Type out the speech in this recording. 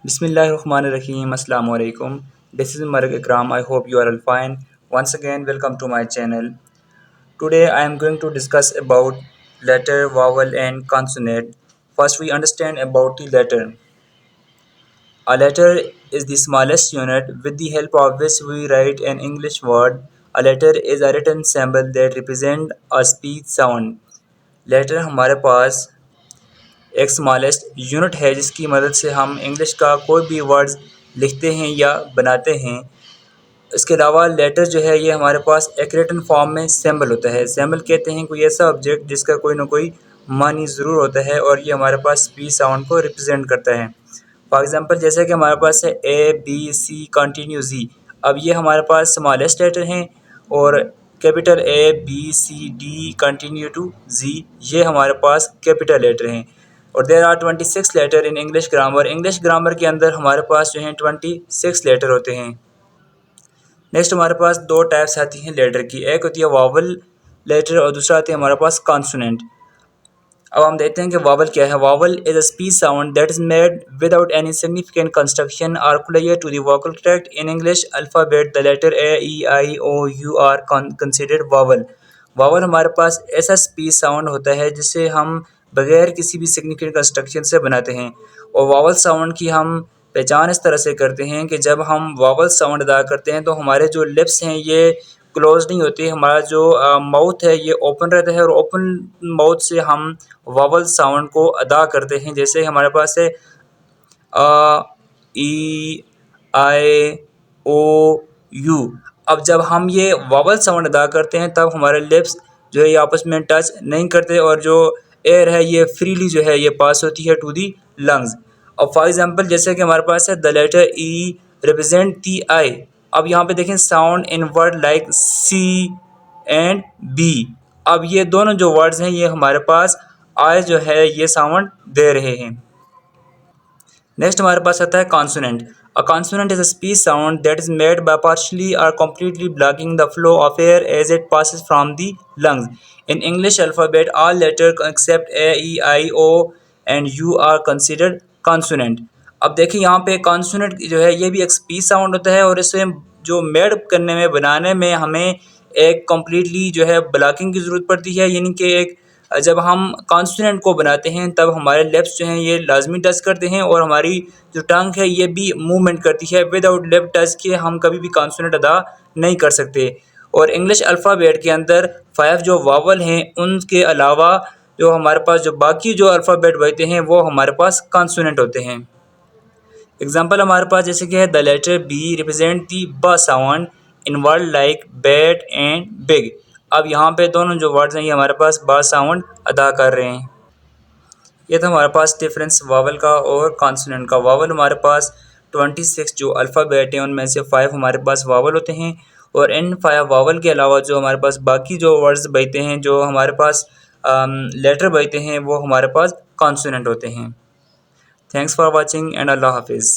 Bismillahirrahmanirrahim. Assalamu alaikum. This is Mark Ikram. I hope you are all fine. Once again, welcome to my channel. Today, I am going to discuss about letter, vowel, and consonant. First, we understand about the letter. A letter is the smallest unit with the help of which we write an English word. A letter is a written symbol that represents a speech sound. Letter हमारे पास एक smallest unit है जिसकी मदद से हम English का कोई भी वर्ड्स लिखते हैं या बनाते हैं। इसके अलावा लेटर जो है ये हमारे पास एक रिटन फॉर्म में सिंबल होता है। सिंबल कहते हैं कोई ऐसा ऑब्जेक्ट जिसका कोई ना कोई मानी ज़रूर होता है और ये हमारे पास स्पीच साउंड को रिप्रेजेंट करता है। फॉर एग्जांपल जैसे कि हमारे पास है ए बी सी कंटिन्यू जी। अब ये हमारे पास स्मॉलेस्ट लेटर हैं और capital A B C D continue to G ये हमारे पास कैपिटल लेटर हैं। और there are 26 letter in English grammar. English grammar के अंदर हमारे पास जो हैं 26 लेटर होते हैं। नेक्स्ट हमारे पास दो टाइप्स आती हैं लेटर की, एक होती है वावल लेटर और दूसरा आती है हमारे पास कॉन्सोनेंट। अब हम देखते हैं कि वावल क्या है। Vowel is a speech sound that is made without any significant construction और clear to the vocal tract in English alphabet the letter A E I O U are considered vowel. Vowel हमारे पास ऐसा speech sound होता है जिसे हम बगैर किसी भी सिग्निफिकेंट कंस्ट्रक्शन से बनाते हैं। और वावल साउंड की हम पहचान इस तरह से करते हैं कि जब हम वावल साउंड अदा करते हैं तो हमारे जो लिप्स हैं ये क्लोज नहीं होती, हमारा जो माउथ है ये ओपन रहता है और ओपन माउथ से हम वावल साउंड को अदा करते हैं। जैसे हमारे पास है आ ई आई ओ यू। अब जब हम ये वावल साउंड अदा करते हैं तब हमारे लिप्स जो है ये आपस में टच नहीं करते और जो एयर है ये फ्रीली जो है ये पास होती है टू दी लंग्स। अब फॉर एग्जांपल जैसे कि हमारे पास है the letter E represent the I. अब यहाँ पे देखें sound in word like see and bee. अब ये दोनों जो वर्ड्स हैं ये हमारे पास आई जो है ये साउंड दे रहे हैं। नेक्स्ट हमारे पास आता है consonant. A consonant is a speech sound that is made by partially और completely blocking the flow of air as it passes from the lungs. In English alphabet, all letters except A, E, I, O and U are considered consonant. अब देखिए यहाँ पे consonant जो है ये भी एक स्पीच साउंड होता है और इसे जो मेड करने में बनाने में हमें एक कम्प्लीटली जो है ब्लॉकिंग की ज़रूरत पड़ती है। यानी कि एक जब हम कॉन्सोनेंट को बनाते हैं तब हमारे लिप्स जो हैं ये लाजमी टच करते हैं और हमारी जो टंग है ये भी मूवमेंट करती है। विदाउट लिप टच के हम कभी भी कॉन्सोनेंट अदा नहीं कर सकते। और इंग्लिश अल्फ़ाबेट के अंदर 5 जो वावल हैं उनके अलावा जो हमारे पास जो बाकी जो अल्फ़ाबेट बचते हैं वो हमारे पास कॉन्सोनेंट होते हैं। एग्जाम्पल हमारे पास जैसे कि है the letter B represent the ब sound in word like bat and big. अब यहाँ पे दोनों जो वर्ड्स हैं ये हमारे पास बा साउंड अदा कर रहे हैं। ये था हमारे पास डिफरेंस वावल का और कॉन्सोनेंट का। वावल हमारे पास 26 जो अल्फ़ाबेट हैं उनमें से 5 हमारे पास वावल होते हैं और इन 5 वावल के अलावा जो हमारे पास बाकी जो वर्ड्स बचते हैं जो हमारे पास लेटर बचते हैं वो हमारे पास कॉन्सोनेंट होते हैं। थैंक्स फॉर वॉचिंग एंड अल्लाह हाफिज़।